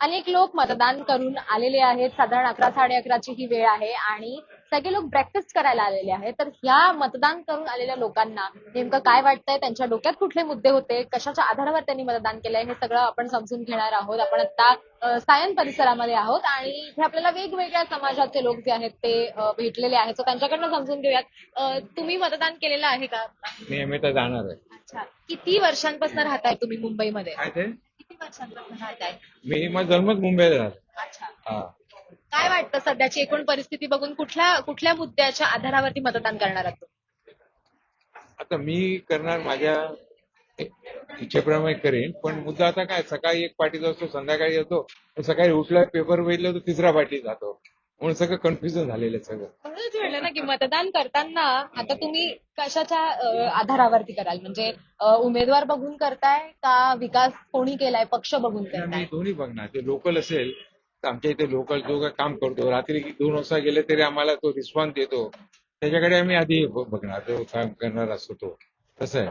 अनेक लोक मतदान करून आलेले आहेत. साधारण 11-11:30ची ही वेळ आहे आणि सगळे लोक ब्रेकफास्ट करायला आलेले आहेत. तर ह्या मतदान करून आलेल्या लोकांना नेमकं काय वाटतंय, त्यांच्या डोक्यात कुठले मुद्दे होते, कशाच्या आधारावर त्यांनी मतदान केलंय, हे सगळं आपण समजून घेणार आहोत. आपण आता सायन परिसरामध्ये आहोत आणि इथे आपल्याला वेगवेगळ्या समाजाचे लोक जे आहेत ते भेटलेले आहेत. सो त्यांच्याकडनं समजून घेऊयात. तुम्ही मतदान केलेलं आहे का? मी तर जाणार आहे. अच्छा. किती वर्षांपासून राहताय तुम्ही मुंबईमध्ये? काय ते किती वर्षांपासून राहताय? माझा जन्मच मुंबईला झाला. अच्छा. हा. काय वाटतं सध्याची एकूण परिस्थिती बघून कुठल्या कुठल्या मुद्द्याच्या आधारावरती मतदान करणार आहात? आता मी करणार माझ्या इच्छेप्रमाणे करेन, पण मुद्दा आता काय, सकाळी एक पार्टीचा असतो, संध्याकाळी येतो, सकाळी उठला पेपर बघितलं तर तिसरा पार्टी जातो, म्हणून सगळं कन्फ्युजन झालेलं आहे सगळं. म्हणूनच म्हणलं ना की मतदान करताना आता तुम्ही कशाच्या आधारावरती कराल, म्हणजे उमेदवार बघून करताय का विकास कोणी केलाय पक्ष बघून मी करताय? दोन्ही बघणार. ते लोकल असेल तर आमच्या इथे लोकल जो काय काम करतो, रात्री 2 वाजता गेले तरी आम्हाला तो रिस्पॉन्स देतो, त्याच्याकडे आम्ही आधी बघणार, जो काम करणार असतो तो. तसं आहे.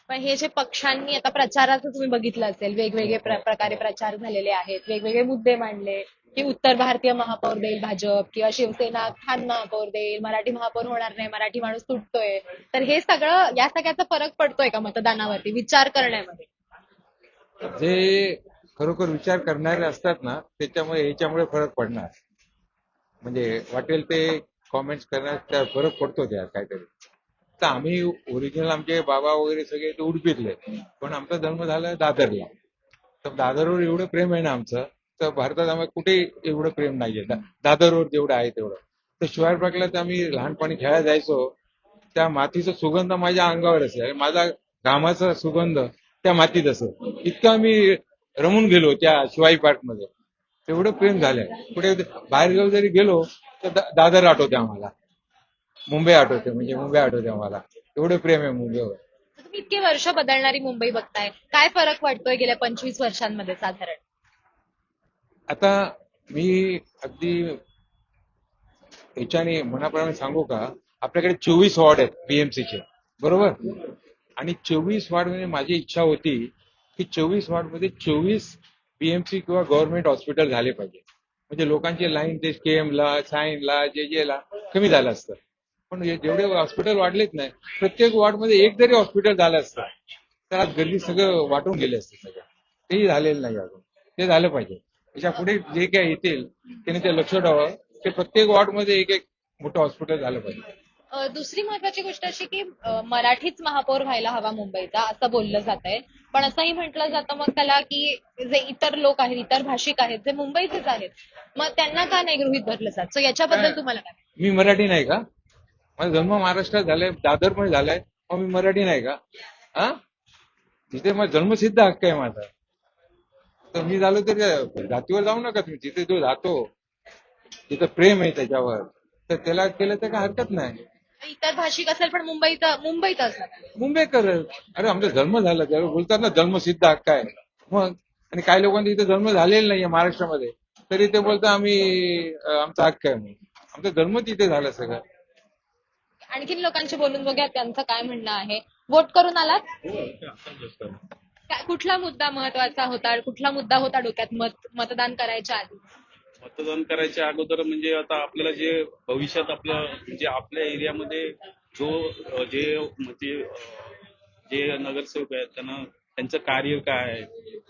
पण हे जे पक्षांनी आता प्रचाराचं तुम्ही बघितलं असेल, वेगवेगळे प्रकारे प्रचार झालेले आहेत, वेगवेगळे मुद्दे मांडले की उत्तर भारतीय महापौर देईल भाजप किंवा शिवसेना खान महापौर देईल, मराठी महापौर होणार नाही, मराठी माणूस तुटतोय. तर हे सगळं, या सगळ्याचा फरक पडतोय का मतदानावरती, विचार करण्यामध्ये? जे खरोखर विचार करणारे असतात ना, ह्याच्यामुळे फरक पडणार. म्हणजे वाटेल ते कॉमेंट्स करण्यात त्या फरक पडतो त्या काहीतरी. तर आम्ही ओरिजिनल आमचे बाबा वगैरे सगळे ते उडपीतले, पण आमचा जन्म झाला दादरला. तर दादरवर एवढं प्रेम आहे ना आमचं, तर भारतात आम्हाला कुठे एवढं प्रेम नाहीये दादरवर जेवढं आहे तेवढं. तर शिवाजी पार्कला तर आम्ही लहानपणी खेळायला जायचो, त्या मातीचा सुगंध माझ्या अंगावर असे, माझा घामाचा सुगंध त्या मातीत असं, इतकं आम्ही रमून गेलो त्या शिवाजी पार्कमध्ये. एवढं प्रेम झालंय. कुठे बाहेर जरी गेलो तर दादर आठवते आम्हाला, मुंबई आठवते, म्हणजे मुंबई आठवते आम्हाला. एवढं प्रेम आहे मुंबईवर. तुम्ही इतके वर्ष बदलणारी मुंबई बघताय, काय फरक वाटतोय गेल्या 25 वर्षांमध्ये साधारण? आता मी अगदी ह्याच्याने मनाप्रमाणे सांगू का, आपल्याकडे 24 वॉर्ड आहेत बीएमसीचे, बरोबर? आणि 24 वॉर्ड मध्ये माझी इच्छा होती की 24 वॉर्ड मध्ये 24 बीएमसी किंवा गव्हर्नमेंट हॉस्पिटल झाले पाहिजे, म्हणजे लोकांची लाईन ते केएमला, सायनला, जे ला कमी झालं असतं. पण जेवढे हॉस्पिटल वाढलेत नाही, प्रत्येक वॉर्डमध्ये एक जरी हॉस्पिटल झालं असतं तर आज गर्दी सगळं वाटून गेले असते सगळं. तेही झालेलं नाही अजून. ते झालं पाहिजे. त्याच्या पुढे जे काही येतील त्यांनी ते लक्ष ठेवावं की प्रत्येक वॉर्डमध्ये एक एक मोठं हॉस्पिटल झालं पाहिजे. दुसरी महत्वाची गोष्ट अशी की मराठीच महापौर व्हायला हवा मुंबईचा, असं बोललं जात आहे. पण असंही म्हटलं जातं मग त्याला की जे इतर लोक आहेत, इतर भाषिक आहेत, जे मुंबईचेच आहेत, मग त्यांना का नाही गृहीत धरलं जात? सो याच्याबद्दल तुम्हाला काय? मी मराठी नाही का? माझा जन्म महाराष्ट्रात झालाय, दादर मध्ये झालाय, मग मी मराठी नाही का? हा, तिथे माझा जन्मसिद्ध हक्क आहे माझा. तर मी झालो तर जातीवर जाऊ नका तुम्ही, जिथे जो जातो तिथं प्रेम आहे त्याच्यावर, तर त्याला केलं तर काय हरकत नाही. इतर भाषिक असेल पण मुंबईत असणार. मुंबईकर, अरे आमचा जन्म झाला, त्याला बोलतात ना जन्मसिद्ध हक्क आहे. मग आणि काही लोकांनी इथे जन्म झालेला नाहीये महाराष्ट्रामध्ये, तरी ते बोलतात आम्ही आमचा हक्क आहे म्हणून. आमचा जन्म तिथे झाला सगळं. आणखीन लोकांशी बोलून बघूया त्यांचं काय म्हणणं आहे. वोट करून आलात? कुठला मुद्दा महत्वाचा होता, कुठला मुद्दा होता डोक्यात मतदान करायच्या आधी? मतदान करायच्या अगोदर म्हणजे आता आपल्याला जे भविष्यात आपलं म्हणजे आपल्या एरियामध्ये जो जे म्हणजे जे नगरसेवक आहेत त्यांना त्यांचं कार्य काय आहे,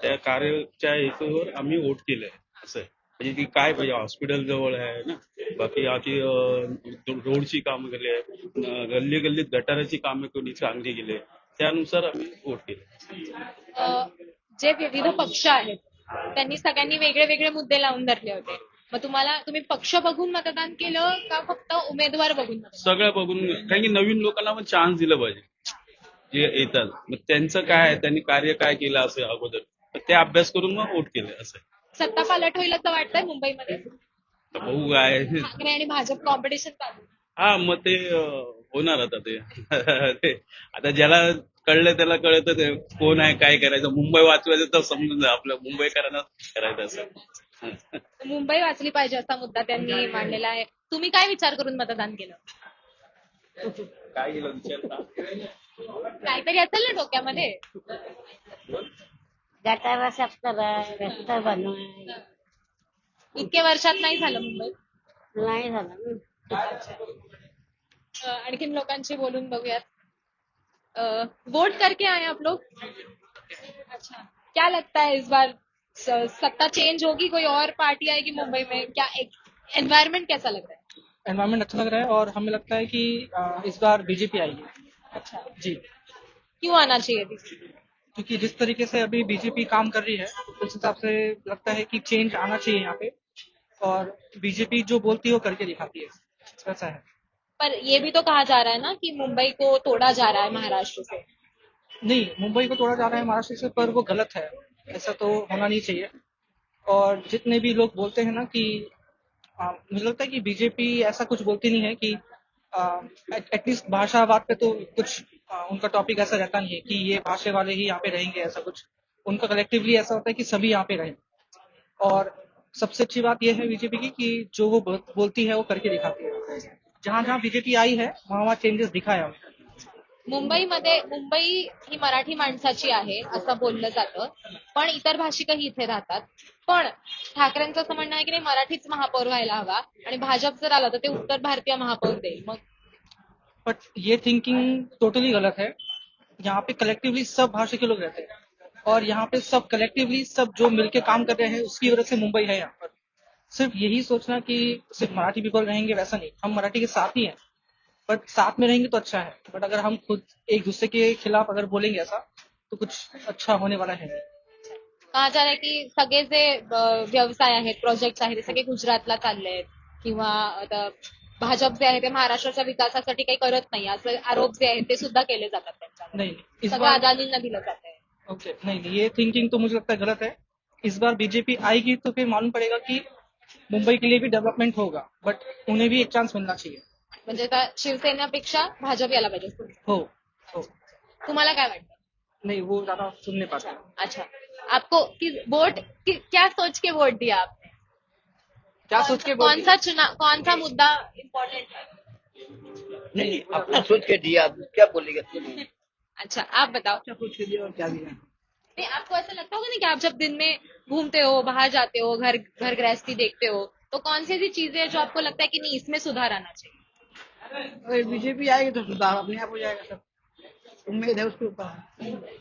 त्या कार्याच्या हेतूवर आम्ही वोट केलंय. असं आहे. म्हणजे ती काय पाहिजे, हॉस्पिटल जवळ आहे ना, बाकी आधी रोडची कामं केली आहे, गल्ली गल्लीत गटाराची कामं कोणी चांगली केली, त्यानुसार आम्ही वोट केले. जे विविध पक्ष आहेत त्यांनी सगळ्यांनी वेगळे वेगळे मुद्दे लावून धरले होते, मग तुम्ही पक्ष बघून मतदान केलं का फक्त उमेदवार बघून? सगळं बघून, कारण की नवीन लोकांना पण चान्स दिलं पाहिजे जे येतात. मग त्यांचं काय आहे, त्यांनी कार्य काय केलं असेल अगोदर, तर ते अभ्यास करून मग वोट केले. असं सत्ता पालट होईल असं वाटतंय मुंबईमध्ये? बघू काय. ठाकरे आणि भाजप कॉम्पिटिशन चालू. हा, मग ते होणार आता ते. ते आता ज्याला कळलं त्याला कळतं ते कोण आहे, काय करायचं. मुंबई वाचवायचं तर समजून जा, आपल्या मुंबईकरांना करायचं असं. मुंबई वाचली पाहिजे असा मुद्दा त्यांनी मांडलेला आहे. तुम्ही काय विचार करून मतदान केलं? काय केलं विचार? काहीतरी असेल ना डोक्यामध्ये? गटारा साफ करा, रस्ता बनवा. इतक्या वर्षात नाही झालं मुंबईत. नाही झालं ना. आणखीन लोकांशी बोलून बघूयात. वोट करके आए आप लोग? अच्छा, क्या लगता है इस बार सत्ता चेंज होगी, कोई और पार्टी आएगी मुंबई में? क्या एनवायरमेंट कैसा लग रहा है? एनवायरमेंट अच्छा लग रहा है और हमें लगता है कि इस बार बीजेपी आएगी. अच्छा, जी, क्यों आना चाहिए बीजेपी? क्योंकि जिस तरीके से अभी बीजेपी काम कर रही है उस हिसाब से लगता है कि चेंज आना चाहिए यहाँ पे. और बीजेपी जो बोलती है वो करके दिखाती है, ऐसा है. पर ये भी तो कहा जा रहा है ना कि मुंबई को तोड़ा जा रहा है महाराष्ट्र से. नहीं, मुंबई को तोड़ा जा रहा है महाराष्ट्र से, पर वो गलत है. ऐसा तो होना नहीं चाहिए. और जितने भी लोग बोलते हैं ना कि मुझे लगता है कि बीजेपी ऐसा कुछ बोलती नहीं है कि एटलीस्ट भाषावाद पे तो कुछ उनका टॉपिक ऐसा रहता नहीं है कि ये भाषा वाले ही यहाँ पे रहेंगे. ऐसा कुछ उनका कलेक्टिवली ऐसा होता है कि सभी यहाँ पे रहें. और सबसे अच्छी बात यह है बीजेपी की कि जो वो बोलती है वो करके दिखाती है. जहाँ जहाँ बीजेपी आई है वहाँ चेंजेस दिखा है हमें. मुंबई ही मराठी माणसाची आहे असं बोललं जातं, पण इतर भाषिकही इथे राहतात. पण ठाकरेंचं असं म्हणणं आहे की नाही, मराठीच महापौर व्हायला हवा आणि भाजप जर आलं तर ते उत्तर भारतीय महापौर देईल. मग बट ये थिंकिंग टोटली गलत है. यहाँ पे कलेक्टिवली सब भाषा के लोग रहते हैं और यहाँ पे सब कलेक्टिवली सब जो मिलके काम कर रहे हैं उसकी वजह से मुंबई है. यहाँ पर सिर्फ यही सोचना कि सिर्फ मराठी पीपल रहेंगे वैसा नहीं. हम मराठी के साथ ही हैं, बट साथ में रहेंगे तो अच्छा है. बट अगर हम खुद एक दूसरे के खिलाफ अगर बोलेंगे ऐसा तो कुछ अच्छा होने वाला है नहीं. कहा जा रहा है की सगळे जे व्यवसाय आहेत, प्रोजेक्ट आहेत, ते सगळे गुजरातला चालले आहेत किंवा आता भाजप जे आहे ते महाराष्ट्राच्या विकासासाठी काही करत नाही असं आरोप जे आहेत ते सुद्धा केले जातात त्यांच्यावर. नहीं, इस सगळं बार अदानींना दिलं जात आहे. ओके नहीं, ये थिंकिंग तो मुझे लगता है गलत है. इस बार बीजेपी आएगी तो फिर मालूम पड़ेगा कि मुंबई के लिए भी डेवलपमेंट होगा, बट उन्हें भी एक चांस मिलना चाहिए. म्हणजे आता शिवसेनेपेक्षा भाजप यायला पाहिजे. हो हो. तुम्हाला काय वाटतं? नहीं, वो ज्यादा सुन नहीं पाते. अच्छा, आपको क्या सोच के वोट दिया आपने? क्या सोच के कौन सा मुद्दा इम्पोर्टेंट है? नहीं, अपना सोच के दिया. आप क्या बोलेगा? अच्छा, आप बताओ. क्या सोच के दिया और क्या दिया? नहीं, आपको ऐसा लगता होगा नहीं कि आप जब दिन में घूमते हो, बाहर जाते हो, घर गृहस्थी देखते हो, तो कौन सी ऐसी चीजें हैं जो आपको लगता है कि नहीं, इसमें सुधार आना चाहिए? अगर बीजेपी आएगी तो सुधार अपने आप हो जाएगा. सब उम्मीद है उसके ऊपर.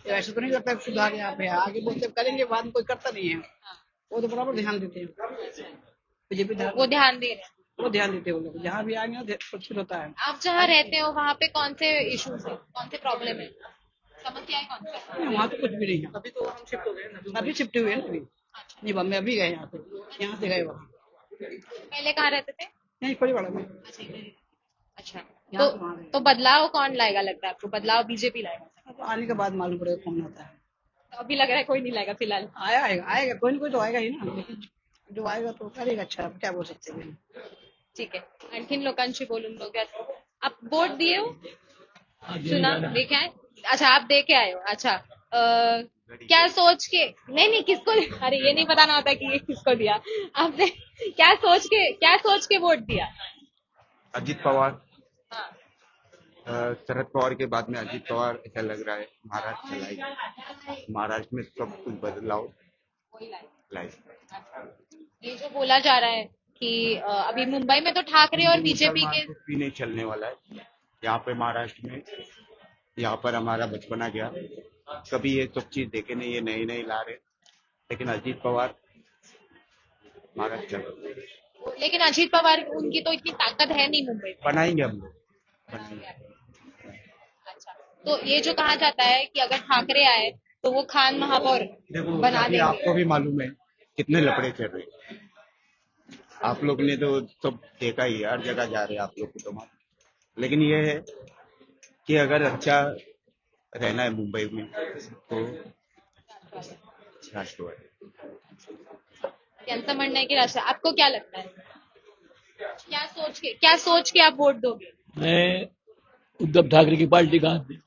ऐसा तो नहीं लगता है सुधार यहाँ पे आगे बोलते करेंगे, बाद में कोई करता नहीं है. वो तो बराबर ध्यान देते हैं. बीजेपी वो ध्यान दे रहे हैं. वो ध्यान देते हैं. वो लोग जहाँ भी आएंगे ना सुरक्षित होता है. आप जहाँ रहते हो वहाँ पे कौन से इश्यूज है, कौन से प्रॉब्लम है, समस्याएं कौन सी है? वहाँ तो कुछ भी नहीं है. अभी तो हम शिफ्ट हो गए ना. अभी शिफ्ट हुए हैं ना. अभी नहीं, बम्बे अभी गए यहाँ पे. यहाँ से गए वहाँ. पहले कहाँ रहते थे? नहीं, परिवार में. अच्छा, यहाँ से वहाँ तो बदलाव कौन लाएगा लगता है आपको? बदलाव बीजेपी लाएगा? तो आने के बाद मालूम पड़ेगा कौन आता है. तो अभी लग रहा है कोई नहीं लाएगा फिलहाल. आएगा कोई ना कोई तो आएगा ही ना. लेकिन जो आएगा तो करेगा अच्छा. क्या बोल सकते हैं. ठीक है, आणखीन लोकांशी बोलून बघूयात. आप वोट दिए हो? चुनाव देखे आए? अच्छा, आप दे के आए हो. अच्छा, क्या सोच के? नहीं, किसको? अरे ये नहीं बताना होता कि ये किसको दिया आपने. क्या सोच के वोट दिया? अजित पवार. हाँ. शरद पवार के बाद में अजित पवार ऐसा लग रहा है महाराष्ट्र चलाएगी. महाराष्ट्र में सब कुछ बदलाव लाएगी. ये जो बोला जा रहा है कि अभी मुंबई में तो ठाकरे और बीजेपी के कुछ भी नहीं चलने वाला है यहाँ पे महाराष्ट्र में. यहाँ पर हमारा बचपना गया. कभी ये सब चीज देखे नहीं, ये नई ला रहे. लेकिन अजित पवार महाराष्ट्र लेकिन अजित पवार उनकी तो इतनी ताकत है नहीं मुंबई में. बनाएंगे हम लोग. बनाएंगे. अच्छा, तो ये जो कहा जाता है कि अगर ठाकरे आए तो वो खान महापौर बना अभी देंगे. आपको भी मालूम है कितने लफड़े चल रहे हैं. आप लोग ने तो सब देखा ही है, हर जगह जा रहे हैं आप लोग को तो मालूम. लेकिन ये है कि अगर अच्छा रहना है मुंबई में तो राष्ट्रवादी. त्यांचं म्हणणं आहे की राष्ट्र. आपको क्या लगता है? क्या सोच के आप वोट दोगे? मैं उद्धव ठाकरे की पार्टी का आदमी,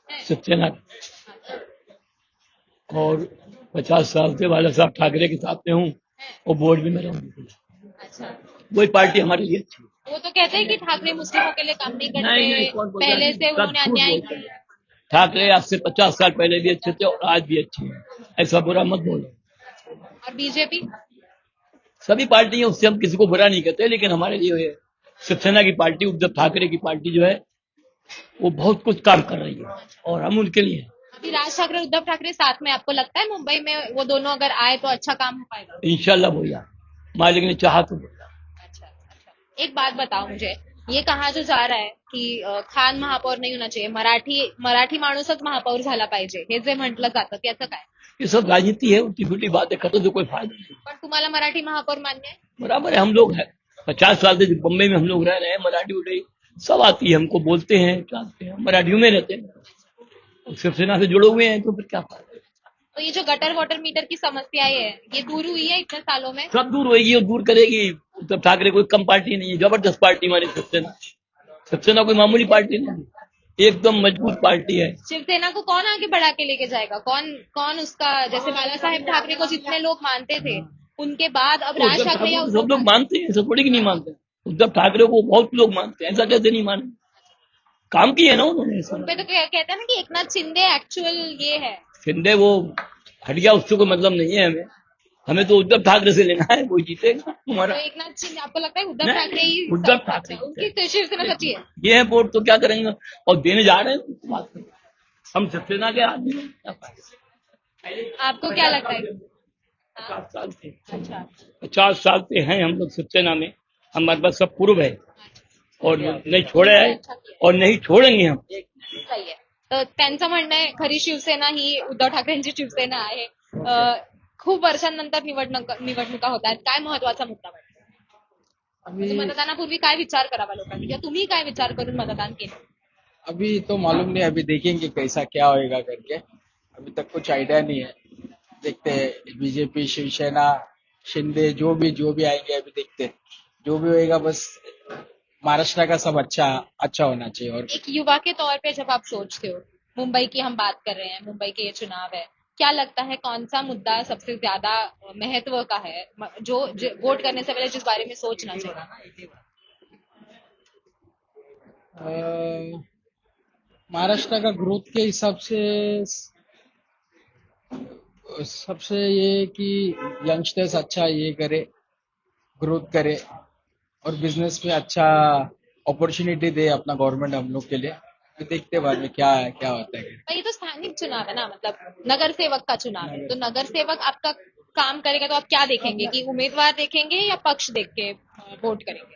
शिवसेना और 50 साल से बाला साहब ठाकरे के साथ में हूँ और वोट भी मेरा उनको. अच्छा, वही पार्टी हमारे लिए अच्छी है. वो तो कहते हैं कि ठाकरे मुस्लिमों के लिए काम नहीं करते. नहीं, कौन बोलता है? पहले से सब उन्होंने झूठ अन्याय बोलते किया. ठाकरे आज से 50 साल पहले भी अच्छे थे और आज भी अच्छे हैं, ऐसा बुरा मत बोलो। और बीजेपी? सभी पार्टियां, उससे हम किसी को बुरा नहीं कहते, लेकिन हमारे लिए ये शिवसेना की पार्टी, उद्धव ठाकरे की पार्टी जो है वो बहुत कुछ काम कर रही है और हम उनके लिए हैं। अभी राज ठाकरे उद्धव ठाकरे साथ में, आपको लगता है मुंबई में वो दोनों अगर आए तो अच्छा काम हो पाएगा? इंशाल्लाह भैया, मालिक ने चाहा तो भैया। अच्छा। एक बात बताओ मुझे, ये कहा जो जा रहा है की खान महापौर नाही होना चाहिए, मराठी माणूसच महापौर झाला पाहिजे, हे जे म्हटलं जातं त्याचं काय? ये सब राजनीति है, उल्टी फुल्टी बातें करते तो कोई फायदा नहीं। पण तुम्हाला मराठी महापौर मान्य आहे? बराबर है, हम लोग हैं 50 साल से बम्बई में हम लोग रह रहे हैं, मराठी उठाई सब आती है हमको, बोलते हैं जानते हैं, मराठियों में रहते हैं, शिवसेना से जुड़े हुए हैं तो फिर क्या फायदा। तो ये जो गटर वाटर मीटर की समस्या है ये दूर हुई है इतने सालों में? सब दूर होगी और दूर करेगी। उद्धव ठाकरे कोई कम पार्टी नहीं है, जबरदस्त पार्टी हमारी शिवसेना। शिवसेना कोई मामूली पार्टी नहीं है, एकदम मजबूत पार्टी है। शिवसेना को कौन आगे बढ़ा के लेके जाएगा? कौन उसका, जैसे बाला साहेब ठाकरे को जितने लोग मानते थे उनके बाद अब राज उद्धव ठाकरे या ठाकरे को सब लोग मानते हैं, ऐसा थोड़ी कि नहीं मानते। उद्धव ठाकरे को बहुत लोग मानते हैं, ऐसा कैसे नहीं माने, काम किए ना उन्होंने। उनपे तो कहते हैं ना कि एकनाथ शिंदे एक्चुअल ये है। शिंदे वो हट गया, उससे कोई मतलब नहीं है हमें, हमें तो उद्धव ठाकरे से लेना है, वही जीतेगा तो हमारा। एकनाथ शिंदे, आपको लगता है उद्धव नहीं, ठाकरे ही उद्धव ठाकरे। उनकी शिवसेना सच्ची है? ये है वोट तो क्या करेंगे, और देने जा रहे हैं बात करें। हम शिवसेना के आदमी हैं, क्या फायदा। आपको क्या लगता है? 50 साल से अच्छा। 50 साल से हैं हम लोग शिवसेना में, हमारे पास सब पूर्व है और नहीं छोड़े है और नहीं छोड़ेंगे हम। सही आहे. तर त्यांचं म्हणणं आहे खरी शिवसेना ही उद्धव ठाकरेंची शिवसेना आहे. खूप वर्षांनंतर निवडणुका होत आहेत. काय महत्वाचा मुद्दा वाटतो? म्हणजे मतदानापूर्वी काय विचार करावा लोकांनी, किंवा तुम्ही काय विचार करून मतदान केलं? अभी तो मालूम नहीं, अभी देखेंगे कैसा क्या होएगा करके, अभी तक कुछ आइडिया नहीं है, देखते हैं। बीजेपी, शिवसेना, शिंदे जो भी आएंगे अभी देखते हैं, जो भी होएगा बस महाराष्ट्र का सब अच्छा होना चाहिए। और एक युवा के तौर पे जब आप सोचते हो, मुंबई की हम बात कर रहे हैं, मुंबई के ये चुनाव है, क्या लगता है कौन सा मुद्दा सबसे ज्यादा महत्व का है, जो वोट करने से पहले जिस बारे में सोचना चाहिए? महाराष्ट्र का ग्रोथ के हिसाब से सबसे ये कि यंगस्टर्स अच्छा ये करे, ग्रोथ करे और बिजनेस में अच्छा अपॉर्चुनिटी दे अपना गवर्नमेंट हम लोग के लिए। तो देखते हैं बाद में क्या होता है। पर ये तो स्थानिक चुनाव है ना, मतलब नगर सेवक का चुनाव है, तो नगर सेवक आपका काम करेगा तो आप क्या देखेंगे, कि उम्मीदवार देखेंगे या पक्ष देख के वोट करेंगे?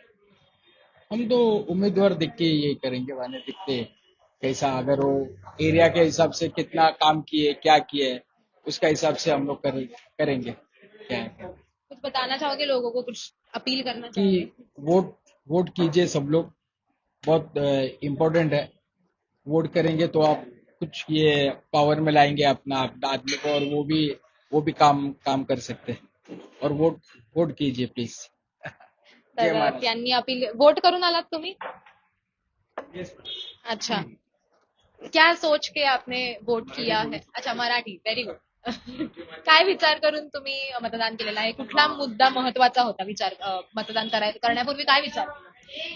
हम तो उम्मीदवार देख के ये करेंगे, वाने देखते हैं कैसा, अगर वो एरिया के हिसाब से कितना काम किए, क्या किए, उसका हिसाब से हम लोग करेंगे क्या है। कुछ बताना चाहोगे लोगों को, कुछ अपील करना कि चाहोगे? वोट कीजिए सब लोग, बहुत इम्पोर्टेंट है। वोट करेंगे तो आप कुछ ये पावर में लाएंगे अपना आदमी को, और वो भी काम कर सकते हैं। और वोट कीजिए प्लीज। तर त्यांनी अपील, वोट करून आलात तुम्ही? अच्छा, क्या सोच के आपने वोट किया है? अच्छा, मराठी, व्हेरी गुड. काय विचार करून तुम्ही मतदान केलेलं आहे? कुठला मुद्दा महत्वाचा होता मतदान करण्यापूर्वी काय विचार केला?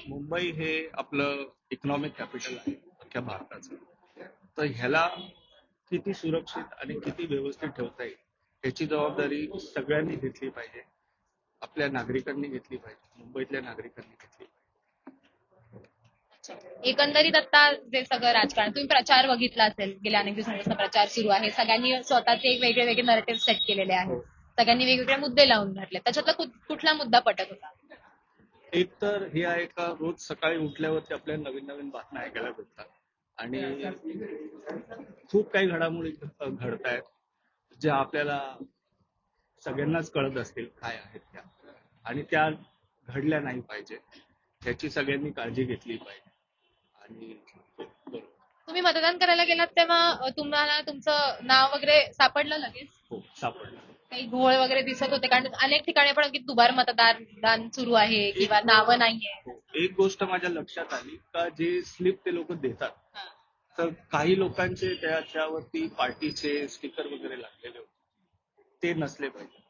मुंबई हे आपलं इकॉनॉमिक कॅपिटल आहे अख्ख्या भारताचं, तर ह्याला किती सुरक्षित आणि किती व्यवस्थित ठेवता येईल याची जबाबदारी सगळ्यांनी घेतली पाहिजे, आपल्या नागरिकांनी घेतली पाहिजे, मुंबईतल्या नागरिकांनी घेतली पाहिजे. एकंदरीत आता जे सगळं राजकारण, तुम्ही प्रचार बघितला असेल, गेल्या अनेक दिवसांपासून प्रचार सुरू आहे, सगळ्यांनी स्वतःचे एक वेगळे नरेटिव्ह सेट केलेले आहेत, सगळ्यांनी वेगवेगळे मुद्दे लावून धरले, त्याच्यातला कुठला मुद्दा पटत होता? एक तर हे आहे का रोज सकाळी उठल्यावरती आपल्याला नवीन नवीन बातम्या ऐकायला भेटतात आणि खूप काही घडामोडी घडतायत ज्या आपल्याला सगळ्यांनाच कळत असतील काय आहेत त्या, आणि त्या घडल्या नाही पाहिजे, याची सगळ्यांनी काळजी घेतली पाहिजे. आणि तुम्ही मतदान करायला गेलात तेव्हा तुम्हाला तुमचं नाव वगैरे सापडलं लगेच? हो, सापडलं. काही घोळ वगैरे दिसत होते? कारण अनेक ठिकाणी पण की दुबार मतदान सुरू आहे किंवा नावं नाहीये. एक गोष्ट माझ्या लक्षात आली का जे स्लिप ते लोक देतात, तर काही लोकांचे त्याच्यावरती पार्टीचे स्टिकर वगैरे लागलेले होते, ते नसले पाहिजे.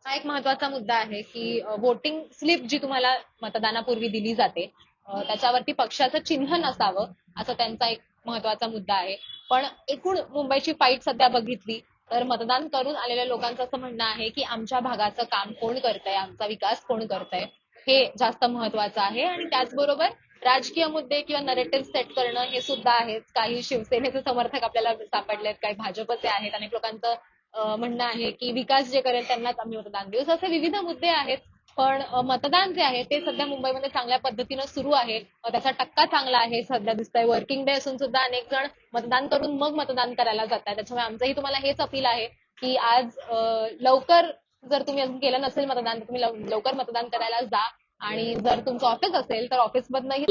हा एक महत्वाचा मुद्दा आहे की वोटिंग स्लिप जी तुम्हाला मतदानापूर्वी दिली जाते त्याच्यावरती पक्षाचं चिन्ह नसावं, असं त्यांचा एक महत्वाचा मुद्दा आहे. पण एकूण मुंबईची फाईट सध्या बघितली तर मतदान करून आलेल्या लोकांचं असं म्हणणं आहे की आमच्या भागाचं काम कोण करतंय, आमचा विकास कोण करतंय हे जास्त महत्वाचं आहे. आणि त्याचबरोबर राजकीय मुद्दे किंवा नरेटिव्ह सेट करणं हे सुद्धा आहेच. काही शिवसेनेचे समर्थक आपल्याला सापडलेत, काही भाजपचे आहेत. अनेक लोकांचं म्हणणं आहे की विकास जे करेल त्यांनाच आम्ही मतदान देऊ. असे विविध मुद्दे आहेत. पण मतदान जे आहे ते सध्या मुंबईमध्ये चांगल्या पद्धतीनं सुरू आहे. त्याचा टक्का चांगला आहे सध्या दिसतंय. वर्किंग डे असून सुद्धा अनेक जण मतदान करून मग मतदान करायला जात आहेत. त्याच्यामुळे आमचंही तुम्हाला हेच अपील आहे की आज लवकर जर तुम्ही अजून केलं नसेल मतदान तर तुम्ही लवकर मतदान करायला जा. आणि जर तुमचं ऑफिस असेल तर ऑफिसमधनंही